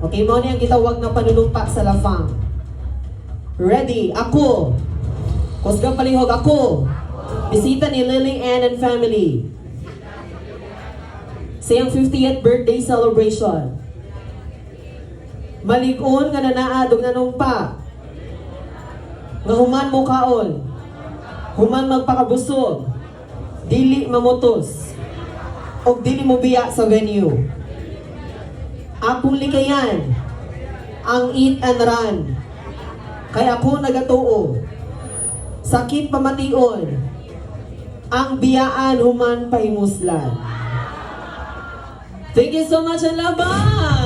Okay, mo ang gitawag na panunumpa sa lafang. Ready? Ako. Kusgang palihog ako. Bisita ni Lily Ann and family. Sa iyang 50th birthday celebration. Malig-on nga nanaadog na numpa. Nga human mo kaon. Human magpakabusog. Dili mamutos. O dili mo biya sa venue. Akong likayan. Ang eat and run. Kaya ako nagatuo. Sakit pamation. Ang biyaan human pahimuslan. Thank you so much and laban!